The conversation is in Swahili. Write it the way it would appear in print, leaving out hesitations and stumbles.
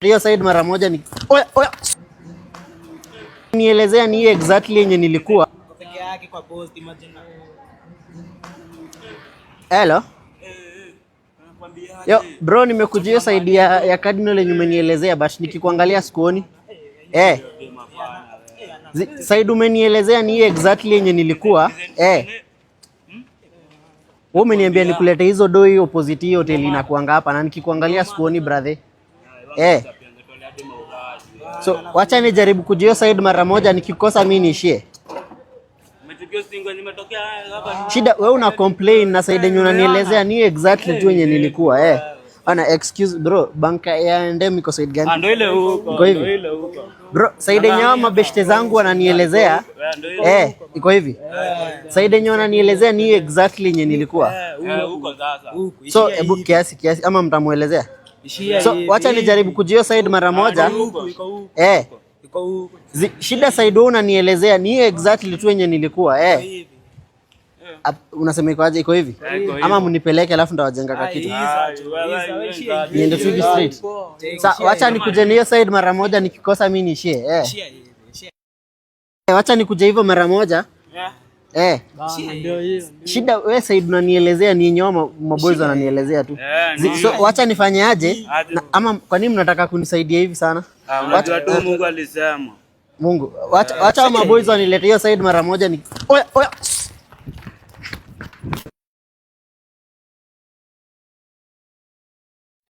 hiyo side mara moja ni oya. Nielezea ni exactly yenye nilikuwa. Peke yake kwa post imagine. Hello. Yo bro, nimekujia side ya Cardinal yenye umenielezea but nikikuangalia sikuoni. Side umenielezea ni exactly yenye nilikuwa. Wewe umeniambia nikulete hizo doi opposite hiyo hotel inakuanga hapa na nikikuangalia sikuoni brother. So wacha nijaribu kujio side mara moja, nikikosa mimi niishie. Shida wewe una complain na side yenye unanielezea ni exactly tu yenye nilikuwa. Ana excuse bro, banka ya ndem iko side gani? Ndio ile huko. Iko hivi. Bro, side yenye mabeshte zangu wananielezea iko hivi. Side yenye wananielezea ni exactly yenye nilikuwa. Huko sasa. So hebu kiasi ama mtamuelezea? So wacha nijaribu kujio side mara moja. Iko huko. Shida side unanielezea ni exactly tu yenye nilikuwa. Unasema iko aje? Iko hivi ama mnipeleke alafu ndawajenga kwa kitu niende tu straight. Sasa wacha nikuje hiyo side mara moja, nikikosa mimi niishie. Wacha nikuje hivyo mara moja. Ndio hiyo. Shida wewe side unanielezea ni nyoma, maboys wananielezea tu. So wacha nifanye aje? Ama kwa nini mnataka kunisaidia hivi sana? Wacha tu Mungu alisema. Mungu. Wacha maboys wanilete hiyo side mara moja ni oya.